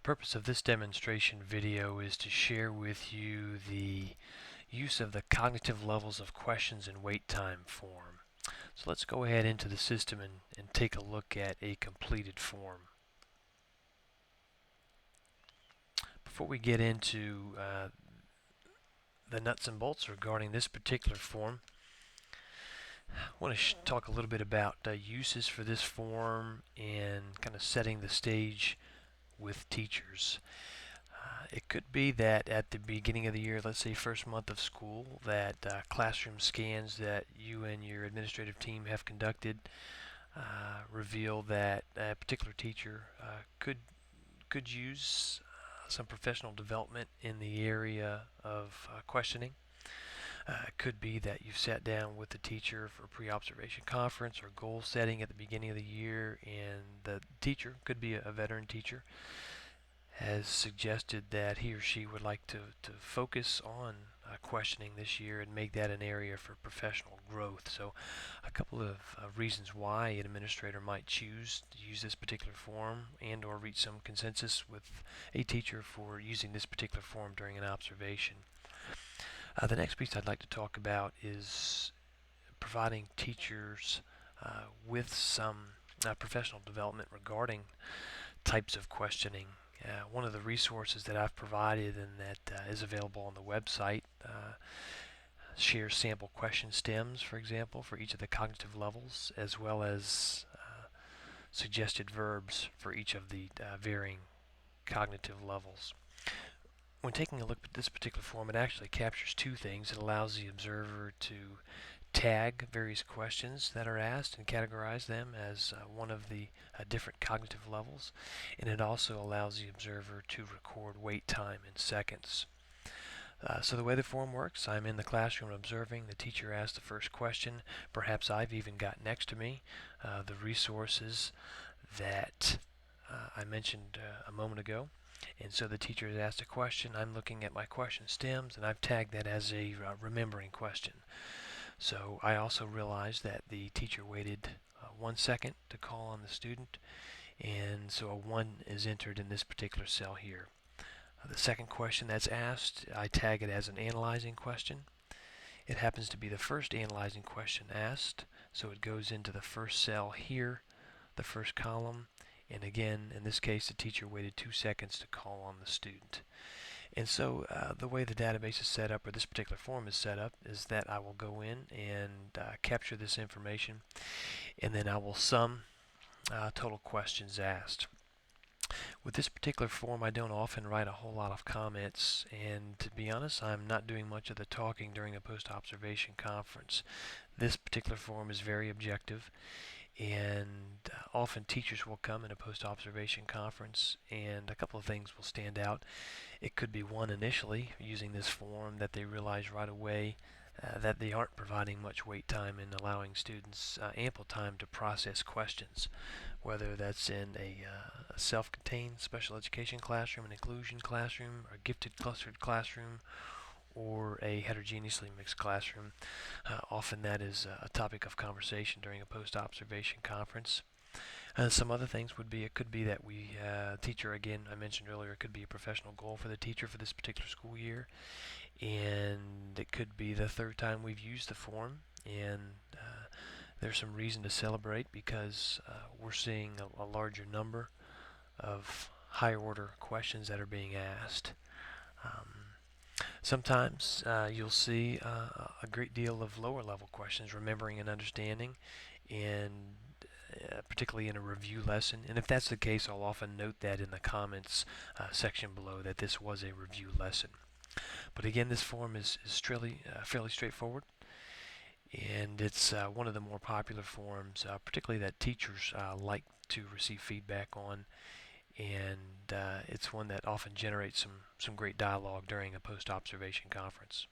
purpose of this demonstration video is to share with you the use of the cognitive levels of questions and wait time form. So let's go ahead into the system and take a look at a completed form. Before we get into the nuts and bolts regarding this particular form, I want to talk a little bit about uses for this form and kind of setting the stage with teachers. It could be that at the beginning of the year, let's say first month of school, that classroom scans that you and your administrative team have conducted reveal that a particular teacher could use some professional development in the area of questioning. It could be that you've sat down with the teacher for a pre-observation conference or goal setting at the beginning of the year, and the teacher, could be a veteran teacher, has suggested that he or she would like to focus on questioning this year and make that an area for professional growth. So a couple of reasons why an administrator might choose to use this particular form and or reach some consensus with a teacher for using this particular form during an observation. The next piece I'd like to talk about is providing teachers with some professional development regarding types of questioning. One of the resources that I've provided and that is available on the website shares sample question stems, for example, for each of the cognitive levels, as well as suggested verbs for each of the varying cognitive levels. When taking a look at this particular form, it actually captures two things. It allows the observer to tag various questions that are asked and categorize them as one of the different cognitive levels, and it also allows the observer to record wait time in seconds. So the way the form works, I'm in the classroom observing. The teacher asks the first question. Perhaps I've even got next to me the resources that I mentioned a moment ago. And so the teacher has asked a question. I'm looking at my question stems, and I've tagged that as a remembering question. So I also realized that the teacher waited 1 second to call on the student, and so a 1 is entered in this particular cell here. The second question that's asked, I tag it as an analyzing question. It happens to be the first analyzing question asked, so it goes into the first cell here, the first column, and again, in this case, the teacher waited 2 seconds to call on the student. And so the way the database is set up, or this particular form is set up, is that I will go in and capture this information, and then I will sum total questions asked. With this particular form, I don't often write a whole lot of comments, and to be honest, I'm not doing much of the talking during a post-observation conference. This particular form is very objective, and often teachers will come in a post-observation conference and a couple of things will stand out. It could be one, initially using this form, that they realize right away that they aren't providing much wait time and allowing students ample time to process questions, whether that's in a self-contained special education classroom, an inclusion classroom, a gifted clustered classroom, or a heterogeneously mixed classroom. Often that is a topic of conversation during a post-observation conference. Some other things would be, it could be that teacher, again, I mentioned earlier, it could be a professional goal for the teacher for this particular school year, and it could be the third time we've used the form, and there's some reason to celebrate because we're seeing a larger number of higher order questions that are being asked. Sometimes you'll see a great deal of lower level questions, remembering and understanding, and particularly in a review lesson. And if that's the case, I'll often note that in the comments section below that this was a review lesson. But again, this form is fairly straightforward, and it's one of the more popular forms, particularly that teachers like to receive feedback on, and it's one that often generates some great dialogue during a post-observation conference.